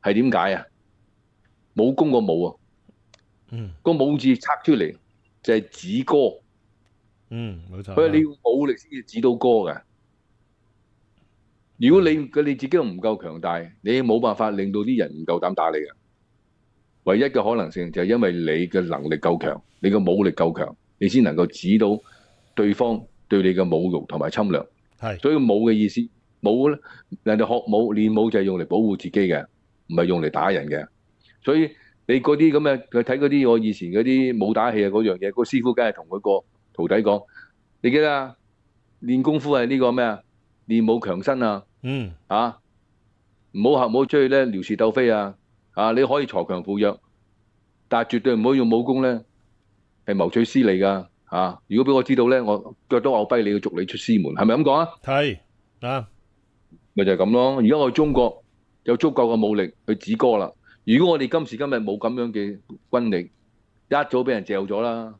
係點解啊？武功個武啊，嗯個武字拆出嚟就係指歌。冇錯。佢話你要武力先至指到歌㗎。如果你自己都唔夠強大，你冇辦法令到啲人唔夠膽打你嘅。唯一嘅可能性就係因為你嘅能力夠強，你嘅武力夠強，你先能夠指到對方對你嘅侮辱同埋侵略。係。所以武嘅意思，武咧，人哋學武練武就係用嚟保護自己嘅，唔係用嚟打人嘅。所以你嗰啲咁嘅，佢睇嗰啲我以前嗰啲武打戲啊嗰樣嘢，個師傅梗係同佢個徒弟講：你記得啊，練功夫係呢個咩啊？練武強身啊！啊，唔好出去咧撩事鬥非啊！啊，你可以鋤強扶弱，但係絕對唔好用武功咧係謀取私利㗎。啊，如果俾我知道咧，我腳都拗跛你，要逐你出師門，係咪咁講啊？係啊，咪就係咁咯。而家我哋中國有足夠嘅武力去止戈啦。如果我哋今時今日冇咁樣嘅軍力，一早俾人嚼咗啦。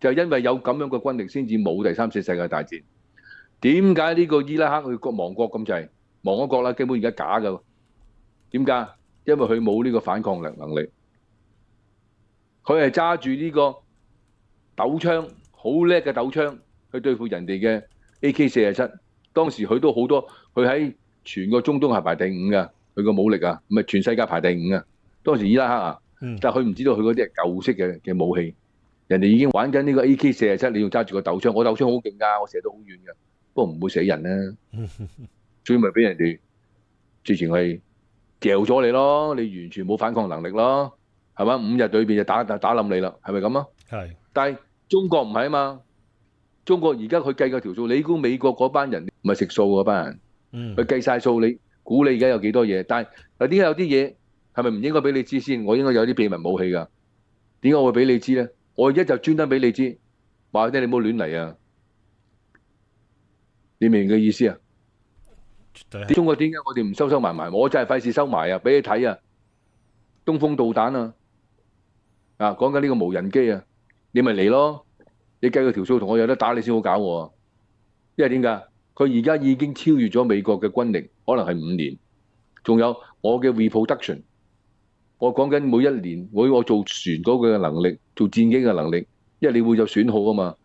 就因為有咁樣嘅軍力，先至冇第3次世界大戰。點解呢個伊拉克佢亡國咁滯？亡咗國啦，基本而家假㗎。點解？因為佢冇呢個反抗能力。佢係揸住呢個斗槍，好叻嘅斗槍去對付人哋嘅 AK-47。當時佢都好多，佢喺全個中東係排第5㗎。佢個武力啊，唔係全世界排第5啊。當時伊拉克啊，但係佢唔知道佢嗰啲係舊式嘅武器。人哋已經玩緊呢個 AK-47，你要揸住個斗槍。我斗槍好勁㗎，我射得好遠㗎，不過唔會死人啦。所以咪俾人哋之前係掉咗你咯，你完全冇反抗能力咯，係嘛？5日裏邊就打冧你啦，係咪咁啊？係。但係中國唔係啊嘛，中國而家佢計個條數，你估美國嗰班人唔係食素嗰班人，佢計晒數，你估你而家有幾多嘢？但係點解有啲嘢係咪唔應該俾你知先？我應該有啲秘密武器㗎，點解我會俾你知咧？我而家就專登俾你知，話你唔好亂嚟啊！你明唔明嘅意思啊？中國點解我哋唔收埋埋？我真係費事收埋啊！俾你睇啊，東風導彈啊，講緊呢個無人機啊，你咪嚟咯！你計個條數同我有得打，你先好搞我啊！因為點解？佢而家已經超越咗美國嘅軍力，可能係5年。仲有我嘅 reproduction， 我講緊每一年我做船嗰個能力，做戰機嘅能力，因為你會有損耗啊嘛。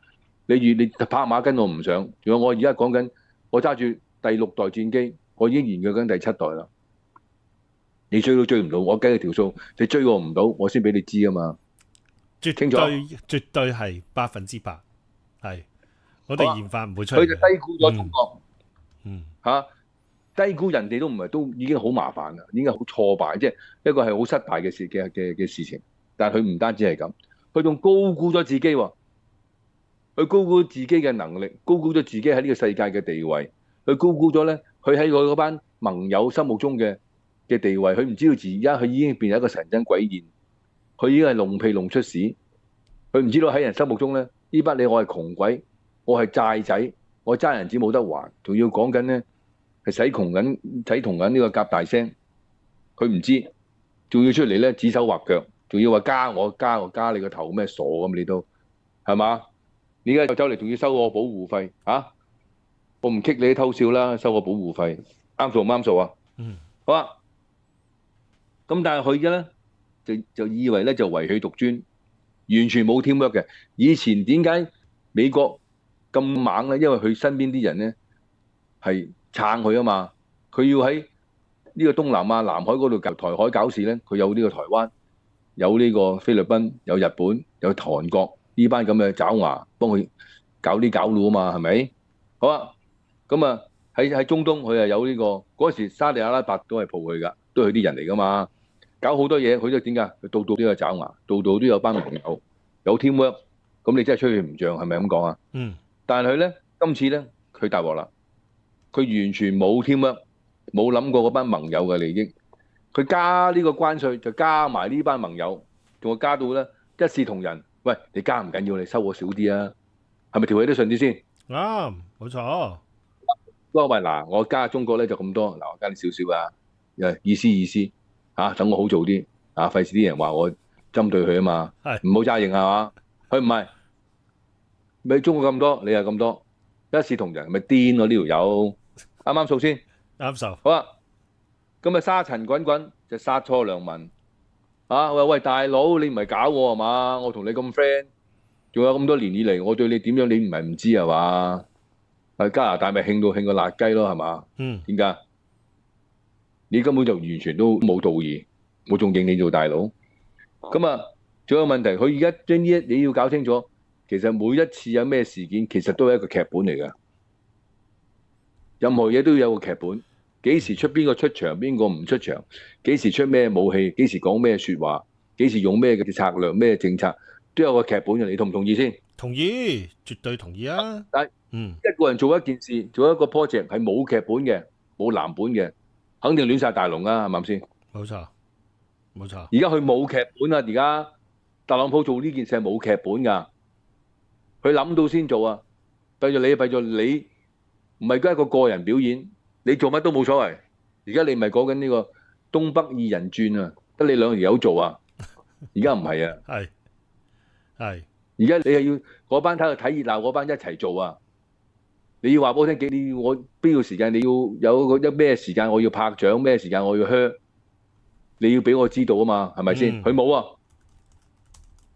你拍馬跟我唔上，仲有我而家講緊，我揸住第6代戰機，我已經研究緊第7代啦。你追都追唔到，我計嘅條數，你追我唔到，我先俾你知啊嘛。絕對係100%，係我哋研發唔會出。佢就低估咗中國，低估人哋都唔係，都已經好麻煩啦，已經好挫敗，即係一個係好失敗嘅事情。但係佢唔單止係咁，佢仲高估咗自己喎。佢高估自己嘅能力，高估咗自己喺呢個世界嘅地位，佢高估咗咧，佢喺佢嗰班盟友心目中嘅地位，佢唔知道而家佢已經變成一個神憎鬼厭，佢已經係龍屁龍出屎，佢唔知道喺人心目中咧，呢班你我係窮鬼，我係債仔，我爭人錢冇得還，仲要講緊咧係使同緊呢個夾大聲，佢唔知，仲要出嚟咧指手畫腳，仲要話加你個頭咩傻咁，你都係嘛？你而家走嚟仲要收我保護費啊？我唔激你偷笑啦，收我保護費啱數唔啱數啊？好啊。咁但係佢而家咧就以為咧就唯佢獨尊，完全冇 teamwork 嘅。以前點解美國咁猛咧？因為佢身邊啲人咧係撐佢啊嘛。佢要喺呢個東南亞南海嗰度搞台海搞事咧，佢有呢個台灣，有呢個菲律賓，有日本，有韓國呢班咁嘅爪牙幫佢搞啲搞路啊嘛，係咪？好啊，咁啊喺中東佢又有呢個嗰時沙地阿拉伯都係抱佢㗎，都係佢啲人嚟㗎嘛。搞好多嘢，佢都點解？佢度度都有爪牙，度度都有班盟友，有 teamwork。咁你真係吹佢唔脹，係咪咁講啊？嗯。但係佢咧，今次咧，佢大鑊啦，佢完全冇 teamwork，冇諗過嗰班盟友嘅利益。佢加呢個關稅就加埋呢班盟友，仲會加到咧一視同仁。喂，你加唔緊要，你收我少啲啊？係咪條氣都順啲先？啱，冇錯。喂嗱，我加中國咧就咁多，嗱我加啲少少啊，意思嚇，等我好做啲啊，費事啲人話我針對佢啊嘛，係唔好揸型係嘛？佢唔係，咪中國咁多，你又咁多，一視同仁，咪癲咯呢條友，啱啱數先？啱數。好啊，咁啊沙塵滾滾就殺錯良民啊！喂大佬，你唔係搞我係嘛？我同你咁 friend，仲有咁多年以嚟，我對你點樣你唔係唔知係嘛？喺加拿大咪興到興個辣雞咯係嘛？嗯。點解？你根本就完全都冇道義，我仲認你做大佬。咁啊，仲有問題，佢而家將呢一你要搞清楚，其實每一次有咩事件，其實都係一個劇本嚟㗎。任何嘢都要有個劇本，幾時出邊個出場，邊個唔出場，幾時出咩武器，幾時講咩説話，幾時用咩嘅策略、咩政策，都有個劇本嘅。你同唔同意先？同意，絕對同意啊！但係一個人做一件事，做一個 project 係冇劇本嘅，冇藍本嘅，肯定亂晒大龍啊，係咪咁先？冇錯，冇錯。而家佢冇劇本啊！而家特朗普做呢件事係冇劇本㗎，佢諗到先做啊！閉咗你，唔係一個個人表演，你做乜都冇所謂。而家你咪講緊呢個東北二人轉啊，得你兩條友做啊！而家唔係啊，係係。而家你係要嗰班睇熱鬧，嗰班一齊做啊！你要話俾我聽，你要我邊個時間，你要有個咩時間我要拍掌，咩時間我要靴，你要俾我知道啊嘛，係咪先？佢冇啊！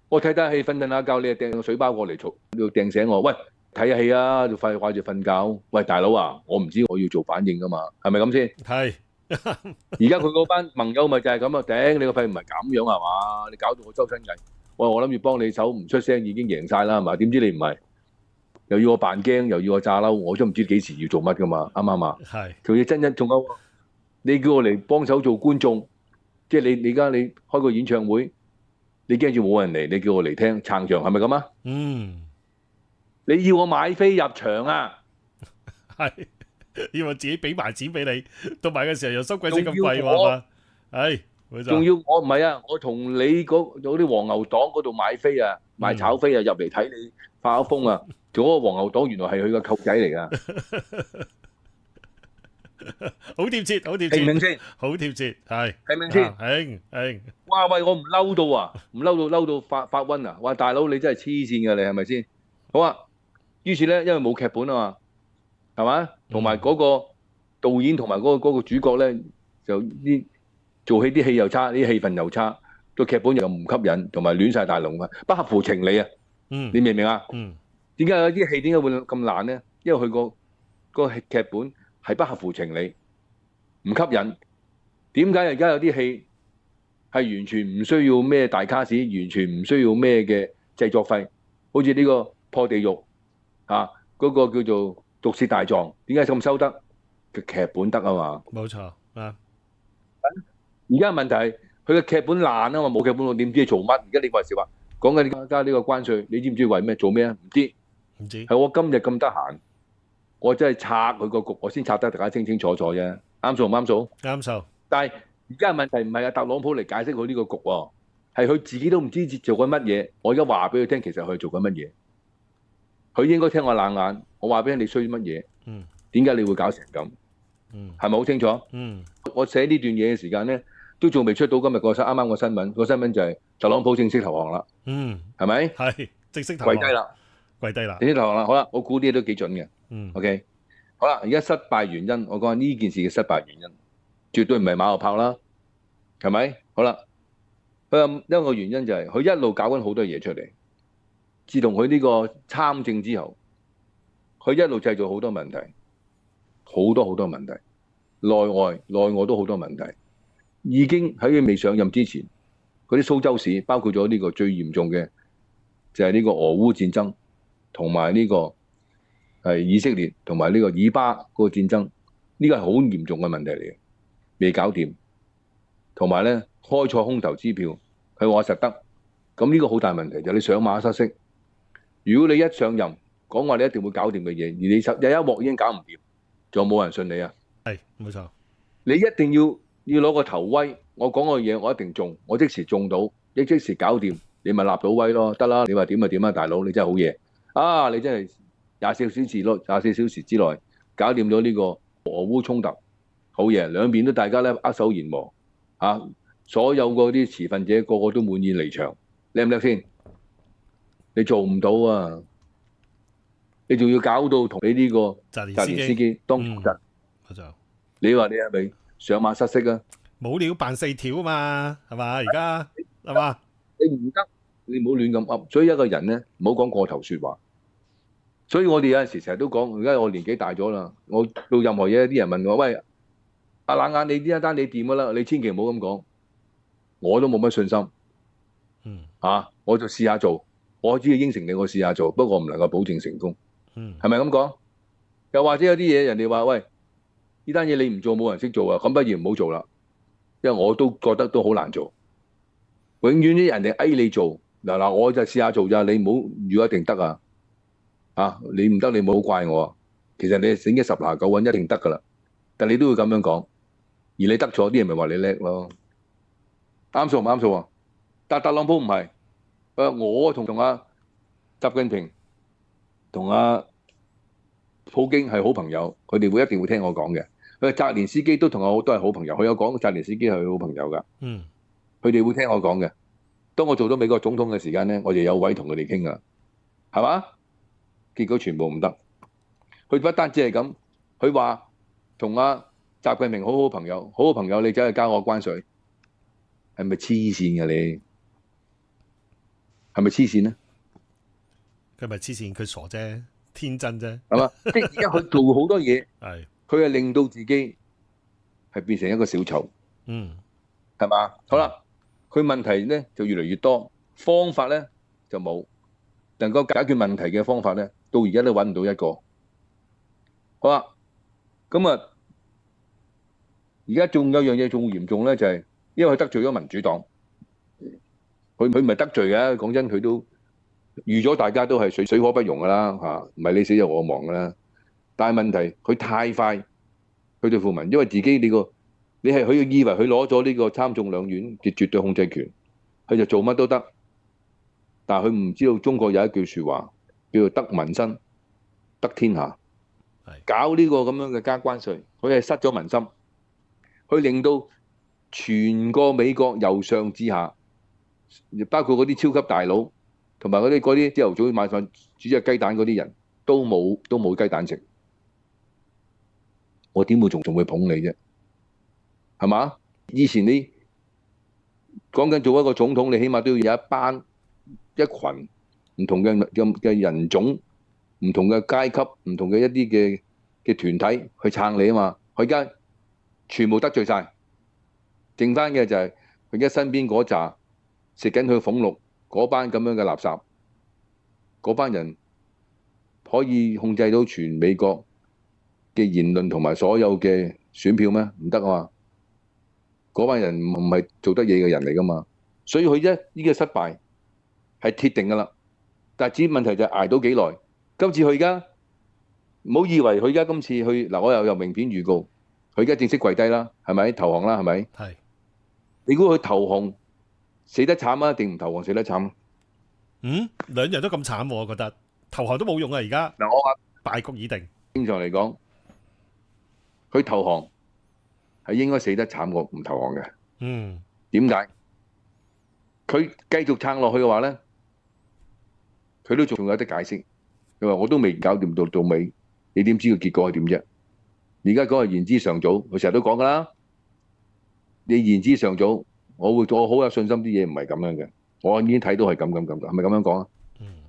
我睇睇戲，瞓下覺，你又掟個水包過嚟嘈，要掟醒我。喂，睇下戲啊，就掛住瞓覺。喂，大佬啊，我唔知我要做反應噶嘛，係咪咁先？係。而家佢嗰班盟友咪就係咁啊！頂你個肺唔係咁樣係嘛？你搞到我周身蟻。我諗住幫你手，唔出聲已經贏晒啦，係嘛？點知你唔係，又要我扮驚，又要我炸嬲，我都唔知幾時要做乜噶嘛？啱唔啱啊？係。佢要真仲有，你叫我嚟幫手做觀眾，即係你而家你開個演唱會，你驚住冇人嚟，你叫我嚟聽撐場，係咪咁啊？你要我買飛入場啊？係，要我自己俾埋錢俾你，到埋嘅時候又收鬼死咁貴喎嘛？係。仲要我唔係啊！我同你嗰啲黃牛黨嗰度買飛啊，買炒飛啊，入嚟睇你發咗瘋啊！做嗰個黃牛黨原來係佢個舅仔嚟㗎，好貼切，好貼切，明唔明先？好貼切，係明唔明先？明。哇喂！我唔嬲到啊，唔嬲到發瘟啊！哇大佬你真係黐線㗎，你係咪先？好啊！於是咧，因為冇劇本啊嘛，係嘛？同埋嗰個導演同埋嗰個主角咧，就啲。做戲啲戲又差，啲氣氛又差，個劇本又唔吸引，同埋亂晒大龍啊，不合乎情理啊！你明唔明啊？點解有啲戲點解會咁爛咧？因為佢個劇本係不合乎情理，唔吸引。點解而家有啲戲係完全唔需要咩大卡士，完全唔需要咩嘅製作費？好似呢個破地獄啊，嗰個叫做毒舌大狀，點解咁收得？個劇本得啊嘛。冇錯啊。而家問題係佢嘅劇本爛啊嘛，冇劇本我點知你做乜？而家你話時話講緊加呢個關稅，你知唔知為咩做咩啊？唔知，唔知。係我今日咁得閒，我真係拆佢個局，我先拆得大家清清楚楚啫。啱數唔啱數？啱數。但係而家問題唔係阿特朗普嚟解釋佢呢個局喎，係佢自己都唔知做緊乜嘢。我而家話俾佢聽，其實佢做緊乜嘢？佢應該聽我冷眼。我話俾你衰乜嘢？點解你會搞成咁？係咪好清楚？我寫呢段嘢嘅時間咧，都仲未出到今日啱啱個新聞，個新聞就係特朗普正式投降啦。係咪？係正式投降。跪低啦，跪低啦。正式投降啦。好啦，我估啲嘢都幾準嘅。OK，好啦，而家失敗原因，我講下呢件事嘅失敗原因，絕對唔係馬後炮啦，係咪？好啦，佢話一個原因就係佢一路搞緊好多嘢出嚟。自從佢呢個參政之後，佢一路製造好多問題，好多問題，內外都好多問題。已經喺佢未上任之前，嗰啲蘇州市包括咗呢個最嚴重嘅就係呢個俄烏戰爭，同埋呢個係以色列同埋呢個以巴嗰個戰爭，呢個係好嚴重嘅問題嚟嘅，未搞掂。同埋咧開錯空頭支票，佢話實得，咁呢個好大問題就係你上馬失色。如果你一上任講話你一定會搞掂嘅嘢，而你有一鑊已經搞唔掂，仲有冇人信你啊？係冇錯，你一定要攞個頭威，我講個嘢我一定中，我即時中到，即時搞掂，你咪立到威咯，得啦。你話點就點啊，大佬你真係好嘢啊！你真係24小時之內搞掂咗呢個俄烏衝突，好嘢，兩邊都大家咧握手言和啊，所有嗰啲持份者個個都滿意離場，叻唔叻先？你做唔到啊！你仲要搞到同你呢個澤連澤連斯基當衝突，冇錯。你話你係咪上馬失色啊？冇料扮4條啊嘛，係嘛？而家係嘛？你唔得，你唔好亂咁噏。所以一個人咧，唔好講過頭説話。所以我哋有陣時成日都講，而家我年紀大咗啦，我做任何嘢，啲人問我：喂，阿冷眼，你呢一單你掂㗎啦，你千祈唔好咁講。我都冇乜信心。我就試下做。我只係應承你，我試下做，不過我唔能夠保證成功。係咪咁講？又或者有啲嘢人哋話：喂，呢單嘢你唔做，冇人識做啊，咁不如唔好做啦。因為我都覺得都好難做。永遠啲人哋你做嗱，我就試下做咋，你唔好預一定得啊！你唔得你唔好怪我啊。其實你整嘅10拿9穩一定得噶啦，但你都會咁樣講，而你得咗啲人咪話你叻咯。啱數唔啱數啊？但特朗普唔係。我同阿習近平同阿普京係好朋友，佢哋一定會聽我講嘅。澤連斯基都同我都係好朋友，佢有講澤連斯基係佢好朋友噶。佢哋會聽我講嘅。當我做到美國總統嘅時間咧，我就有位同佢哋傾噶，係嘛？結果全部唔得。佢不單止係咁，佢話同阿習近平好朋友，好朋友，你走去交我關稅，係咪黐線㗎你？係咪黐線咧？佢咪黐線？佢傻啫，天真啫，係嘛？即係而家佢做好多嘢，係佢係令到自己係變成一個小丑，係嘛？好啦，佢問題咧就越嚟越多，方法咧就冇，能夠解決問題嘅方法咧，到而家都揾唔到一個。好啦，咁啊，而家仲有樣嘢仲嚴重咧，就係因為佢得罪咗民主黨。佢唔係得罪嘅，講真，佢都預咗大家都係水火不容噶啦嚇，唔係你死就我亡噶啦。但係問題佢太快去對付民，因為自己佢以為佢攞咗呢個參眾兩院嘅絕對控制權，佢就做乜都得。但係佢唔知道中國有一句説話叫做得民心得天下，搞呢個咁樣嘅加關稅，佢係失咗民心，佢令到全個美國由上至下。包括嗰啲超級大佬，同埋嗰啲朝頭早買飯煮隻雞蛋嗰啲人都冇雞蛋食。我點會仲會捧你啫？係嘛？以前你講緊做一個總統，你起碼都要有一群唔同嘅人種、唔同嘅階級、唔同嘅一啲嘅團體去撐你啊嘛。佢而家全部得罪晒，剩翻嘅就係佢而家身邊嗰扎。食緊佢俸祿嗰班咁樣嘅垃圾，嗰班人可以控制到全美國嘅言論同埋所有嘅選票咩？唔得啊嘛！嗰班人唔係做得嘢嘅人嚟噶嘛，所以佢呢個失敗係鐵定噶啦。但係至於問題就係捱到幾耐？今次佢而家唔好以為佢而家今次去嗱，我又明片預告，佢而家正式跪低啦，係咪投降啦？係咪？係。你估佢投降？死得慘啊，定唔投降死得慘？兩樣都咁慘，我覺得投降都冇用啊！而家嗱，我話敗局已定。正常嚟講，佢投降係應該死得慘過唔投降嘅。點解？佢繼續撐落去嘅話咧，佢都仲有得解釋。佢話我都未搞掂到尾，你點知個結果係點啫？而家講係言之尚早，佢成日都講噶啦。你言之尚早。我好有信心啲嘢唔係咁樣嘅，我已經睇到係咁，係咪咁樣講啊？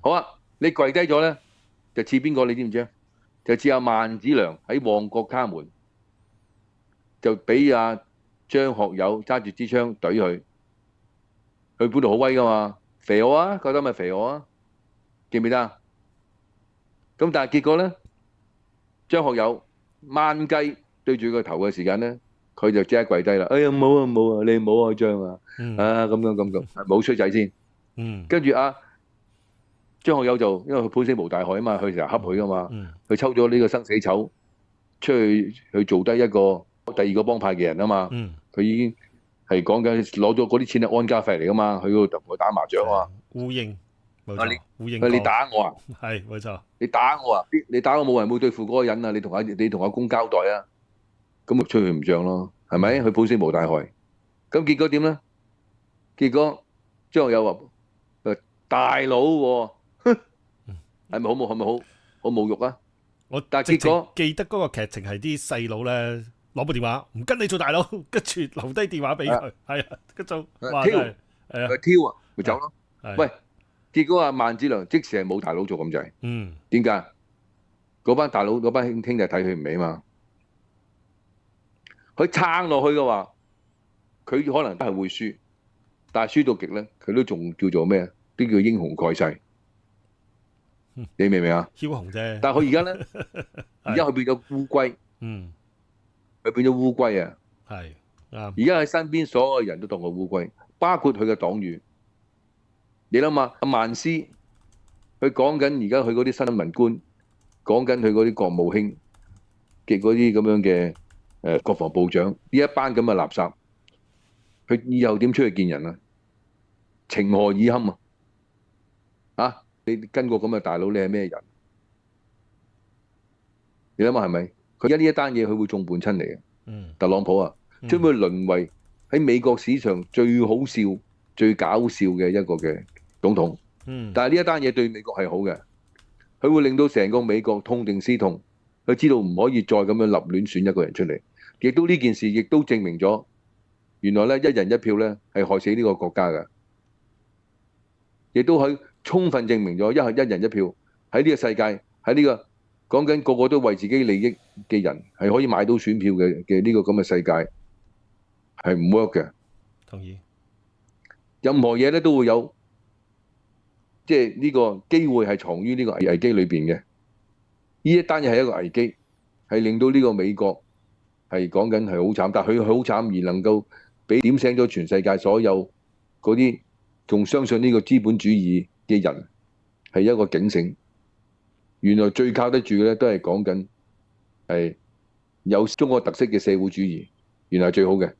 好啊，你跪低咗咧，就似邊個你知唔知啊？就似阿萬梓良喺旺角卡門，就俾阿張學友揸住支槍懟佢，佢本來好威噶嘛，肥我啊，覺得咪肥我啊，記唔記得啊？咁但係結果咧，張學友掹雞對住個頭嘅時間咧，佢就即刻跪低啦。哎呀冇啊冇啊，你冇啊張啊，啊咁，冇衰仔先。跟住張學友就因為佢判死無大害啊嘛，佢成日恰佢噶嘛，佢抽咗呢個生死籌出去做低一個第二個幫派嘅人啊嘛，佢已經係講緊攞咗嗰啲錢係安家費嚟噶嘛，去嗰度同佢打麻雀啊嘛。烏蠅冇錯，烏蠅你打我啊？係冇錯，你打我啊？你打我冇人會對付嗰個人啊！你同阿公交代啊！咁咪吹佢唔漲咯，係咪？佢判死無大害。咁結果點咧？結果張學友話：大佬喎，係咪好侮辱啊？但係結果記得嗰個劇情係啲細佬咧攞部電話唔跟你做大佬，跟住留低電話俾佢，係啊，跟住話係挑啊，咪走咯。喂，結果阿萬梓良即時係冇大佬做咁滯。點解？嗰班大佬嗰班兄弟睇佢唔起嘛。佢撐落去嘅話，佢可能都係會輸，但係輸到極咧，佢都仲叫做咩啊？啲叫英雄蓋世。你明唔明啊？梟雄啫。但係佢而家咧，而家佢變咗烏龜。佢變咗烏龜啊！係啱。而家佢身邊所有人都當佢烏龜，包括佢嘅黨羽。你諗下，阿萬斯，佢講緊而家佢嗰啲新聞官，講緊佢嗰啲國務卿嘅嗰啲咁樣嘅國防部長，呢一班咁嘅垃圾，佢以後點出去見人啊？情何以堪啊！啊！你跟過咁嘅大佬，你係咩人？你諗下係咪？佢而家呢一單嘢，佢會眾叛親離嘅。特朗普啊，將會淪為喺美國史上最好笑、最搞笑嘅一個嘅總統。但係呢一單嘢對美國係好嘅，佢會令到成個美國痛定思痛，佢知道唔可以再咁樣立亂選一個人出嚟。亦都呢件事亦都證明咗，原來咧一人一票咧係害死呢個國家嘅，亦都係充分證明咗一人一票喺呢個世界，喺呢個講緊個個都為自己利益嘅人係可以買到選票嘅呢個咁嘅世界係唔 work 嘅。同意。任何嘢咧都會有，即係呢個機會係藏於呢個危機裏邊嘅。呢一單嘢係一個危機，係令到呢個美國係講緊係好慘，但係佢好慘而能夠俾點醒咗全世界所有嗰啲仲相信呢個資本主義嘅人係一個警醒。原來最靠得住嘅咧都係講緊係有中國特色嘅社會主義，原來係最好嘅。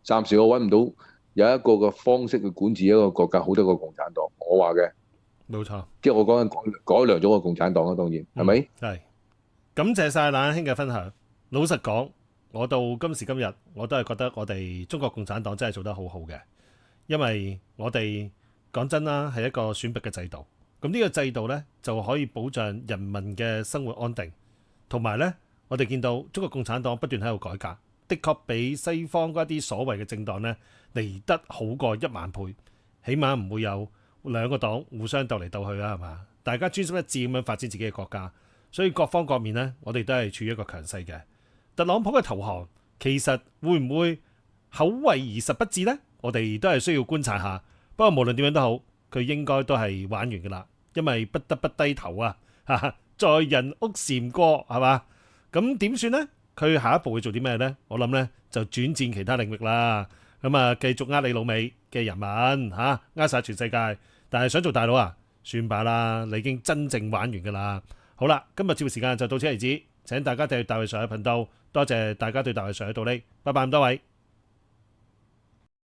暫時我揾唔到有一個嘅方式去管治一個國家好得過共產黨，我話嘅。冇錯。即係我講緊改良咗個共產黨啦，當然係咪？係。感謝晒冷兄嘅分享。老實講，我到今時今日我都係覺得我哋中國共產黨真係做得好好嘅，因為我哋講真啦係一個選拔嘅制度。咁呢個制度呢，就可以保障人民嘅生活安定，同埋呢，我哋見到中國共產黨不斷喺度改革，的確比西方嗰啲所謂嘅政黨呢嚟得好過10000倍，起碼唔會有兩個黨互相鬥嚟鬥去啦，係嘛？大家專心一致咁樣發展自己嘅國家，所以各方各面呢，我哋都係處於一個強勢嘅。特朗普嘅投降其實會唔會口惠而實不至呢？我哋都係需要觀察下。不過無論點樣都好，佢應該都係玩完噶啦。因為不得不低頭啊！在人屋檐過係嘛？咁點算呢？佢下一步會做啲咩呢？我諗呢就轉戰其他領域啦。咁啊，繼續呃你老味嘅人民嚇，呃晒全世界。但係想做大佬啊，算罷啦，你已經真正玩完㗎啦。好啦，今日節目時間就到此為止。請大家訂閱大衛上嘅頻道，多謝大家對大衛上嘅道理。拜拜咁多位。